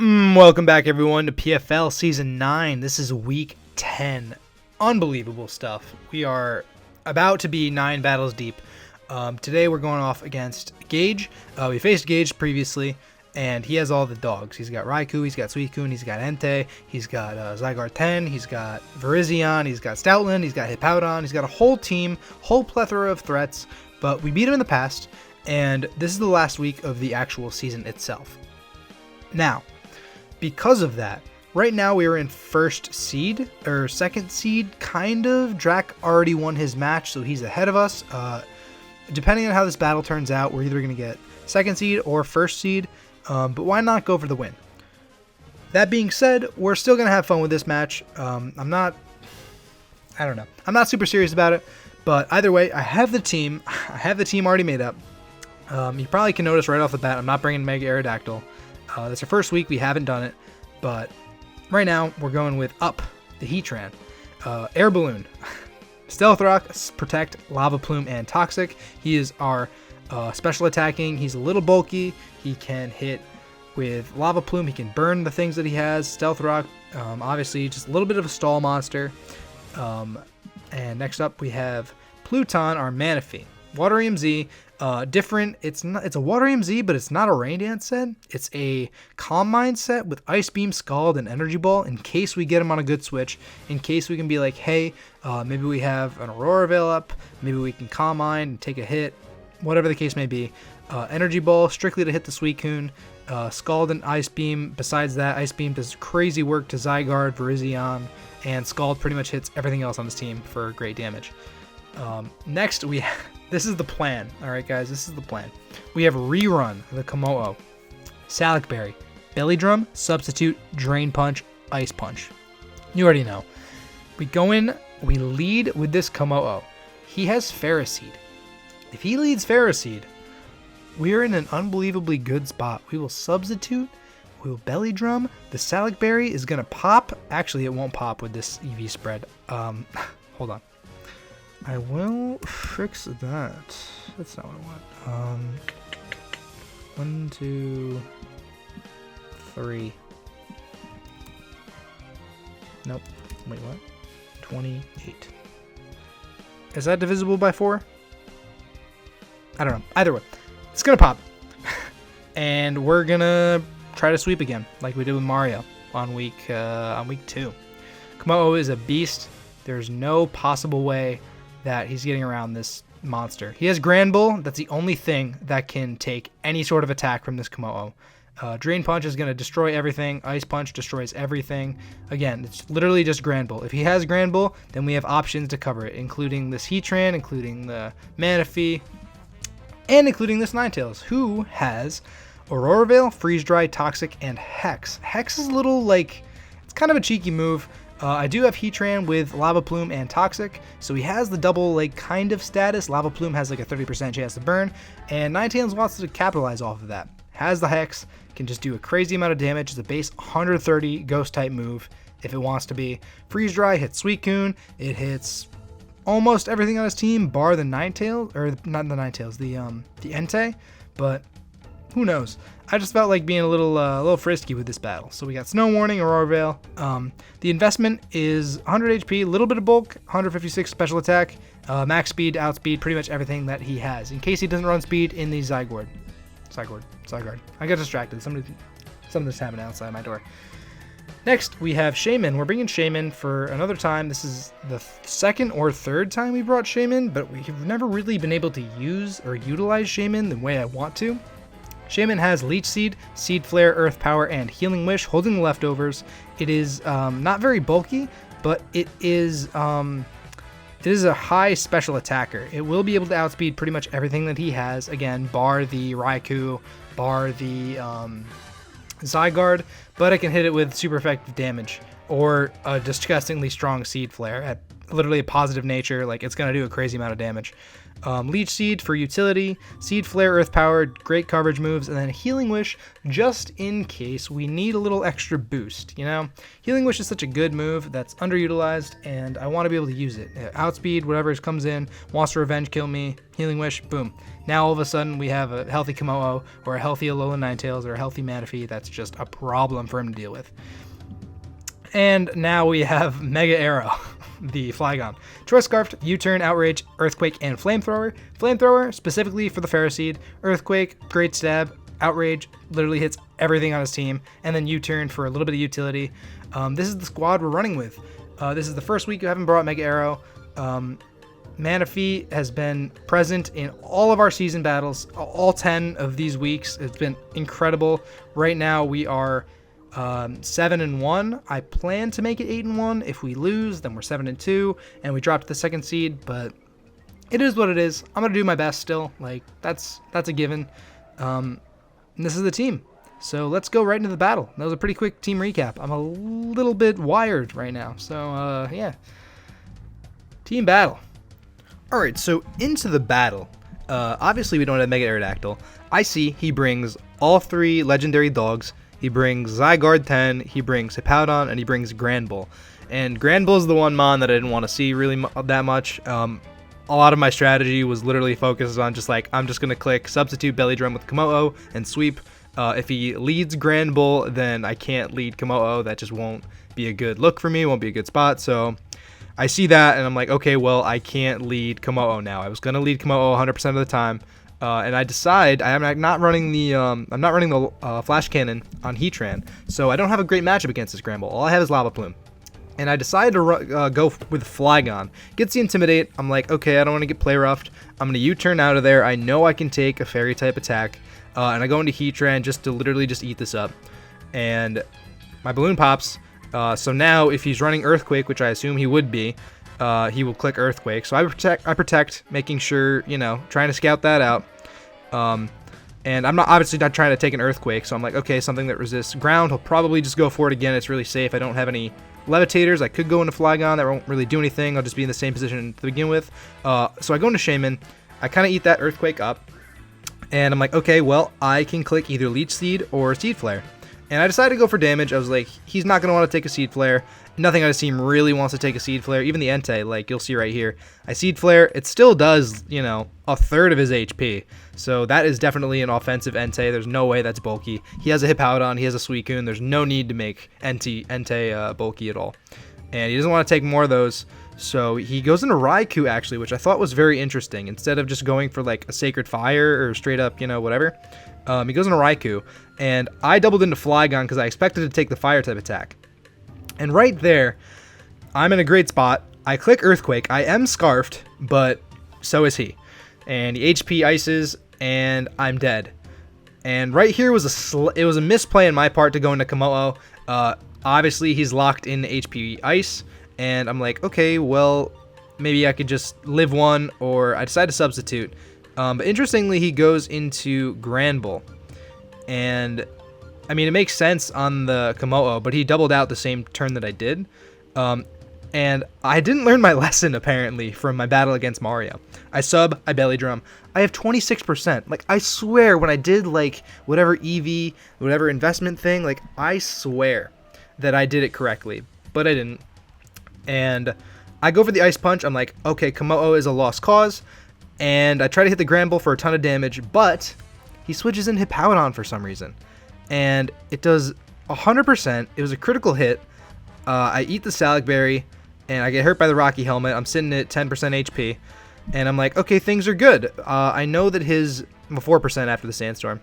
Welcome back, everyone, to PFL Season 9. This is Week 10. Unbelievable stuff. We are about to be 9 battles deep. Today we're going off against Gage. We faced Gage previously, and he has all the dogs. He's got Raikou, he's got Suicune, he's got Entei, he's got Zygarde 10, he's got Virizion, he's got Stoutland, he's got Hippowdon, he's got a whole team, whole plethora of threats, but we beat him in the past, and this is the last week of the actual season itself. Now, because of that, right now we are in first seed, or second seed, kind of. Drac already won his match, so he's ahead of us. Depending on how this battle turns out, we're either going to get second seed or first seed, but why not go for the win? That being said, we're still going to have fun with this match. I'm not super serious about it, but either way, I have the team. I have the team already made up. You probably can notice right off the bat, I'm not bringing Mega Aerodactyl. That's our first week, we haven't done it, but right now we're going with Up, the Heatran, Air Balloon, Stealth Rock, Protect, Lava Plume, and Toxic. He is our special attacking. He's a little bulky. He can hit with Lava Plume. He can burn the things that he has. Stealth Rock, obviously just a little bit of a stall monster. And next up we have Pluton, our Manaphy. Water EMZ, different. It's a Water EMZ, but it's not a Rain Dance set. It's a Calm Mind set with Ice Beam, Scald, and Energy Ball in case we get him on a good switch. In case we can be like, hey, maybe we have an Aurora Veil up. Maybe we can Calm Mind and take a hit. Whatever the case may be. Energy Ball strictly to hit the Suicune. Scald and Ice Beam. Besides that, Ice Beam does crazy work to Zygarde, Virizion, and Scald pretty much hits everything else on this team for great damage. Next, this is the plan. All right, guys, this is the plan. We have Rerun, the Kommo-o, Salac Berry, Belly Drum, Substitute, Drain Punch, Ice Punch. You already know. We go in, we lead with this Kommo-o. He has Ferroseed. If he leads Ferroseed, we're in an unbelievably good spot. We will Substitute, we will Belly Drum. The Salac Berry is going to pop. Actually, it won't pop with this EV spread. Hold on. I will fix that. That's not what I want. 1, 2, 3. Nope. Wait, what? 28. Is that divisible by 4? I don't know. Either way, it's gonna pop, and we're gonna try to sweep again, like we did with Mario on week 2. Kommo-o is a beast. There's no possible way that he's getting around this monster. He has Grand Bull. That's the only thing that can take any sort of attack from this Kommo-o. Drain Punch is going to destroy everything. Ice Punch destroys everything. Again, it's literally just Grand Bull. If he has Grand Bull, then we have options to cover it, including this Heatran, including the Manaphy, and including this Ninetales, who has Aurora Veil, Freeze Dry, Toxic, and Hex. Hex is a little, like, it's kind of a cheeky move. I do have Heatran with Lava Plume and Toxic, so he has the double, like, kind of status. Lava Plume has, like, a 30% chance to burn, and Ninetales wants to capitalize off of that. Has the Hex, can just do a crazy amount of damage. It's a base 130 Ghost-type move, if it wants to be. Freeze Dry hits Suicune. It hits almost everything on his team, bar the Ninetales, or not the Ninetales, the Entei, but who knows? I just felt like being a little frisky with this battle. So we got Snow Warning, Aurora Veil. The investment is 100 HP, a little bit of bulk, 156 special attack, max speed, outspeed, pretty much everything that he has. In case he doesn't run speed in the Zygarde. I got distracted. Something's happening outside my door. Next, we have Shaman. We're bringing Shaman for another time. This is the second or third time we brought Shaman, but we've never really been able to use or utilize Shaman the way I want to. Shaman has Leech Seed, Seed Flare, Earth Power, and Healing Wish, holding the leftovers. It is not very bulky, but it is a high special attacker. It will be able to outspeed pretty much everything that he has. Again, bar the Raikou, bar the Zygarde, but I can hit it with super effective damage or a disgustingly strong Seed Flare at literally a positive nature. Like, it's going to do a crazy amount of damage. Leech Seed for utility, Seed Flare, Earth Power, great coverage moves, and then Healing Wish just in case we need a little extra boost, you know? Healing Wish is such a good move that's underutilized, and I want to be able to use it. Outspeed, whatever comes in, wants to revenge kill me, Healing Wish, boom. Now all of a sudden we have a healthy Kommo-o, or a healthy Alolan Ninetales, or a healthy Manaphy. That's just a problem for him to deal with. And now we have Mega Arrow, the Flygon. Choice Scarfed, U-Turn, Outrage, Earthquake, and Flamethrower. Flamethrower, specifically for the Ferroseed. Earthquake, Great Stab. Outrage, literally hits everything on his team. And then U-Turn for a little bit of utility. This is the squad we're running with. This is the first week I haven't brought Mega Arrow. Manaphy has been present in all of our season battles, all 10 of these weeks. It's been incredible. Right now we are 7-1. I plan to make it 8-1. If we lose, then we're 7-2, and we dropped the second seed. But it is what it is. I'm gonna do my best still. Like, that's a given. And this is the team. So let's go right into the battle. That was a pretty quick team recap. I'm a little bit wired right now. So yeah, team battle. All right, so into the battle. Obviously we don't have Mega Aerodactyl. I see he brings all 3 legendary dogs. He brings Zygarde 10, he brings Hippowdon, and he brings Granbull. And Granbull is the one mon that I didn't want to see really that much. A lot of my strategy was literally focused on just like, I'm just going to click Substitute Belly Drum with Kommo-o and sweep. If he leads Granbull, then I can't lead Kommo-o. That just won't be a good look for me, won't be a good spot. So I see that, and I'm like, okay, well, I can't lead Kommo-o now. I was going to lead Kommo-o 100% of the time. And I decide I'm not running the Flash Cannon on Heatran, so I don't have a great matchup against this Granbull. All I have is Lava Plume, and I decided to go with Flygon. Gets the Intimidate. I'm like, okay, I don't want to get play roughed. I'm gonna U-turn out of there. I know I can take a Fairy type attack, and I go into Heatran just to literally just eat this up, and my balloon pops. So now if he's running Earthquake, which I assume he would be, he will click Earthquake. So I protect, making sure, you know, trying to scout that out. And I'm obviously not trying to take an Earthquake, so I'm like, okay, something that resists ground. He'll probably just go for it again. It's really safe. I don't have any Levitators. I could go into Flygon. That won't really do anything. I'll just be in the same position to begin with. So I go into Shaman. I kind of eat that Earthquake up. And I'm like, okay, well, I can click either Leech Seed or Seed Flare. And I decided to go for damage. I was like, he's not going to want to take a Seed Flare. Nothing on his team really wants to take a Seed Flare. Even the Entei, like you'll see right here. I Seed Flare. It still does, you know, a third of his HP. So that is definitely an offensive Entei. There's no way that's bulky. He has a Hippowdon. He has a Suicune. There's no need to make Entei bulky at all. And he doesn't want to take more of those. So he goes into Raikou, actually, which I thought was very interesting. Instead of just going for like a Sacred Fire or straight up, you know, whatever. He goes into Raikou. And I doubled into Flygon because I expected to take the Fire type attack. And right there, I'm in a great spot. I click Earthquake. I am Scarfed, but so is he. And he HP ices, and I'm dead. And right here was it was a misplay on my part to go into Kommo-o. Obviously, he's locked in HP ice, and I'm like, okay, well, maybe I could just live one, or I decide to substitute. But interestingly, he goes into Granbull. And I mean, it makes sense on the Kommo-o, but he doubled out the same turn that I did. And I didn't learn my lesson, apparently, from my battle against Mario. I sub, I belly drum. I have 26%. Like, I swear, when I did, like, whatever EV, whatever investment thing, like, I swear that I did it correctly. But I didn't. And I go for the Ice Punch. I'm like, okay, Kommo-o is a lost cause. And I try to hit the Granbull for a ton of damage, but he switches in Hippowdon for some reason. And it does 100%. It was a critical hit. I eat the Salak Berry, and I get hurt by the Rocky Helmet. I'm sitting at 10% HP, and I'm like, okay, things are good. I know that his 4% after the Sandstorm,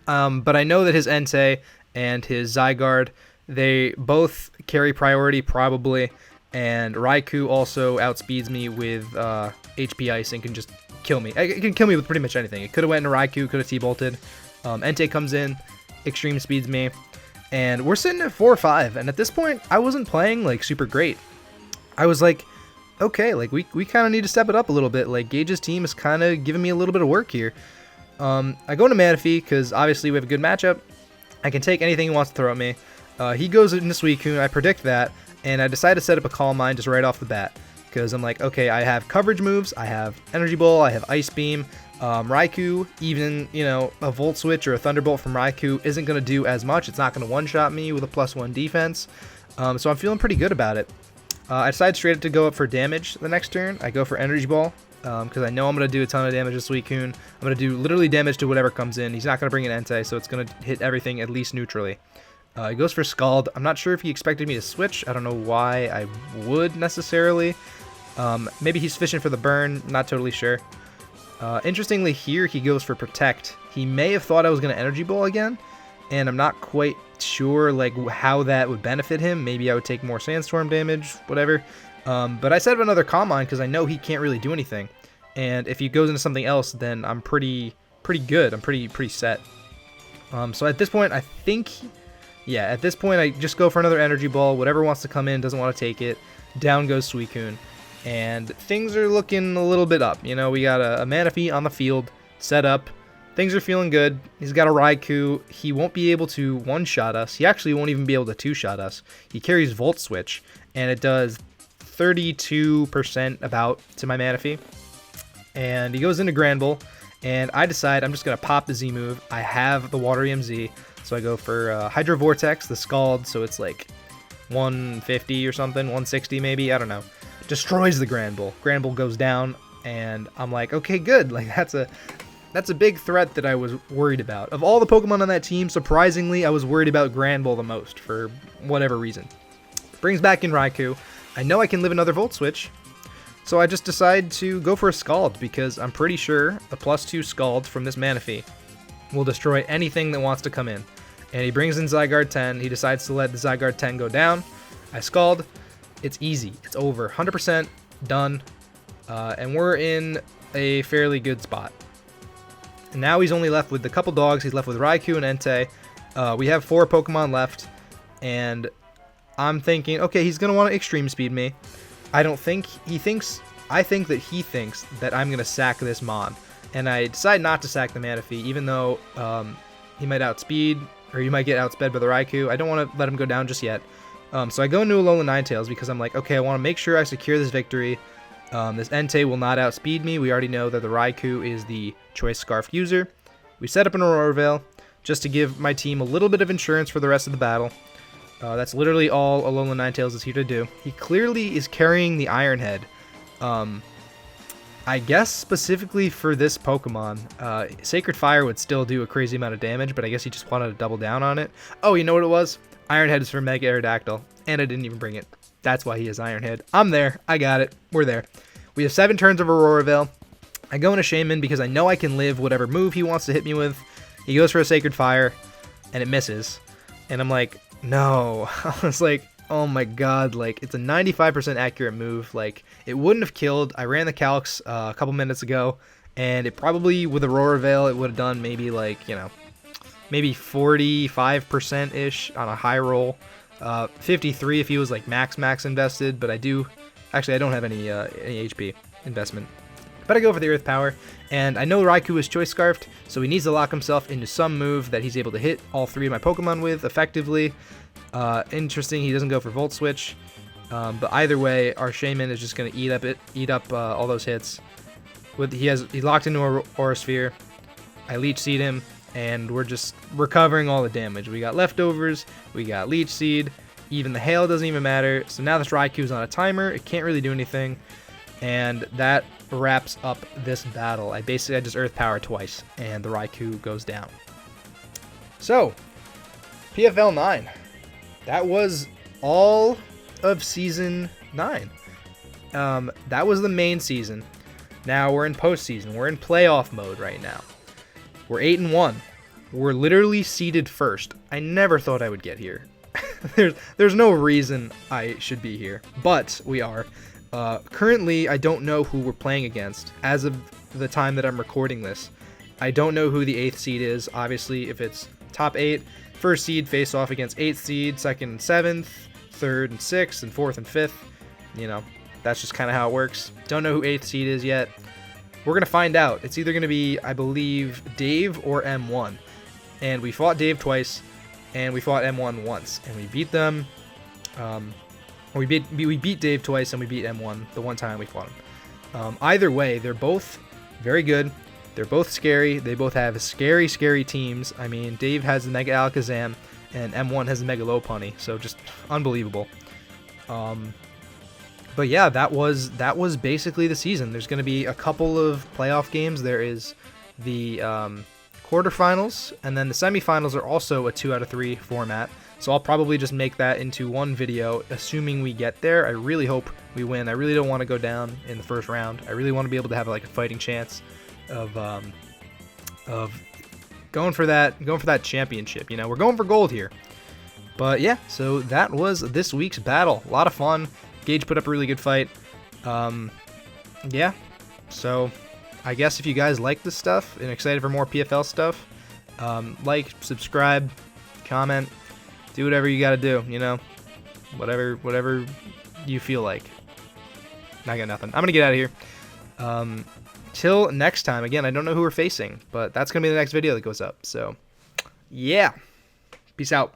but I know that his Entei and his Zygarde, they both carry priority probably, and Raikou also outspeeds me with HP Ice and can just kill me. It can kill me with pretty much anything. It could have went into Raikou, could have T-bolted. Entei comes in, extreme speeds me, and we're sitting at 4-5, and at this point, I wasn't playing, like, super great. I was like, okay, like, we kind of need to step it up a little bit. Like, Gage's team is kind of giving me a little bit of work here. I go into Manaphy, because obviously we have a good matchup. I can take anything he wants to throw at me. He goes into Suicune, I predict that, and I decided to set up a Calm Mind just right off the bat, because I'm like, okay, I have coverage moves, I have Energy Ball, I have Ice Beam, Raikou, even, you know, a Volt Switch or a Thunderbolt from Raikou isn't going to do as much. It's not going to one-shot me with a +1 defense, so I'm feeling pretty good about it. I decided straight up to go up for damage the next turn. I go for Energy Ball, because I know I'm going to do a ton of damage to Suicune. I'm going to do literally damage to whatever comes in. He's not going to bring an Entei, so it's going to hit everything at least neutrally. He goes for Scald. I'm not sure if he expected me to switch. I don't know why I would necessarily. Maybe he's fishing for the burn. Not totally sure. Interestingly, here he goes for Protect. He may have thought I was going to Energy Ball again, and I'm not quite sure like how that would benefit him. Maybe I would take more Sandstorm damage, whatever. But I set up another Calm Mind because I know he can't really do anything. And if he goes into something else, then I'm pretty good. I'm pretty set. So at this point, I think... Yeah, at this point, I just go for another Energy Ball. Whatever wants to come in doesn't want to take it. Down goes Suicune. And things are looking a little bit up. You know, we got a Manaphy on the field set up. Things are feeling good. He's got a Raikou. He won't be able to one-shot us. He actually won't even be able to two-shot us. He carries Volt Switch, and it does 32% about to my Manaphy. And he goes into Granbull, and I decide I'm just going to pop the Z move. I have the Water EMZ. So I go for Hydro Vortex, the Scald, so it's like 150 or something, 160 maybe, I don't know. Destroys the Granbull. Granbull goes down, and I'm like, okay, good. Like that's a big threat that I was worried about. Of all the Pokemon on that team, surprisingly, I was worried about Granbull the most for whatever reason. Brings back in Raikou. I know I can live another Volt Switch, so I just decide to go for a Scald because I'm pretty sure a +2 Scald from this Manaphy will destroy anything that wants to come in. And he brings in Zygarde 10. He decides to let the Zygarde 10 go down. I Scald. It's easy. It's over. 100% done. And we're in a fairly good spot. And now he's only left with a couple dogs. He's left with Raikou and Entei. We have 4 Pokemon left. And I'm thinking, okay, he's going to want to Extreme Speed me. I think that he thinks that I'm going to sack this Mon. And I decide not to sack the Manaphy, even though he might outspeed, or he might get outsped by the Raikou. I don't want to let him go down just yet. So I go into Alolan Ninetales because I'm like, okay, I want to make sure I secure this victory. This Entei will not outspeed me. We already know that the Raikou is the Choice Scarf user. We set up an Aurora Veil just to give my team a little bit of insurance for the rest of the battle. That's literally all Alolan Ninetales is here to do. He clearly is carrying the Iron Head. I guess specifically for this Pokemon, Sacred Fire would still do a crazy amount of damage, but I guess he just wanted to double down on it. Oh, you know what it was? Iron Head is for Mega Aerodactyl, and I didn't even bring it. That's why he has Iron Head. I'm there. I got it. We're there. We have 7 turns of Aurora Veil. I go into Shaman because I know I can live whatever move he wants to hit me with. He goes for a Sacred Fire, and it misses. And I'm like, no. I was like, oh my god, like, it's a 95% accurate move. Like, it wouldn't have killed. I ran the calcs a couple minutes ago, and it probably, with Aurora Veil, it would have done maybe, like, you know, maybe 45%-ish on a high roll. 53 if he was, like, max invested, but I don't have any HP investment. But I go for the Earth Power, and I know Raikou is Choice Scarfed, so he needs to lock himself into some move that he's able to hit all 3 of my Pokemon with effectively. Interesting, he doesn't go for Volt Switch, but either way, our Shaman is just going to eat up all those hits. He locked into a Aura Sphere. I Leech Seed him, and we're just recovering all the damage. We got leftovers, we got Leech Seed, even the Hail doesn't even matter. So now this Raikou's on a timer, it can't really do anything, and that wraps up this battle. I just Earth Power twice, and the Raikou goes down. So, PFL9. That was all of Season 9. That was the main season. Now we're in postseason. We're in playoff mode right now. We're 8-1. We're literally seeded first. I never thought I would get here. There's no reason I should be here, but we are. Currently, I don't know who we're playing against as of the time that I'm recording this. I don't know who the 8th seed is. Obviously, if it's top 8, first seed face off against 8th seed, 2nd and 7th, 3rd and 6th, and 4th and 5th. You know, that's just kind of how it works. Don't know who 8th seed is yet. We're going to find out. It's either going to be, I believe, Dave or M1. And we fought Dave twice, and we fought M1 once, and we beat them. We beat Dave twice, and we beat M1 the one time we fought him. Either way, they're both very good. They're both scary. They both have scary, scary teams. I mean, Dave has the Mega Alakazam, and M1 has the Mega Lopunny, so just unbelievable. But yeah, that was basically the season. There's going to be a couple of playoff games. There is the quarterfinals, and then the semifinals are also a 2 out of 3 format. So I'll probably just make that into one video, assuming we get there. I really hope we win. I really don't want to go down in the first round. I really want to be able to have like a fighting chance of going for that championship. You know, we're going for gold here. But yeah, so that was this week's battle. A lot of fun. Gage put up a really good fight. Yeah, so I guess if you guys like this stuff and excited for more PFL stuff, like, subscribe, comment, do whatever you gotta do, you know, whatever you feel like. I got nothing. I'm gonna get out of here. Till next time. Again, I don't know who we're facing, but that's gonna be the next video that goes up. So, yeah, peace out.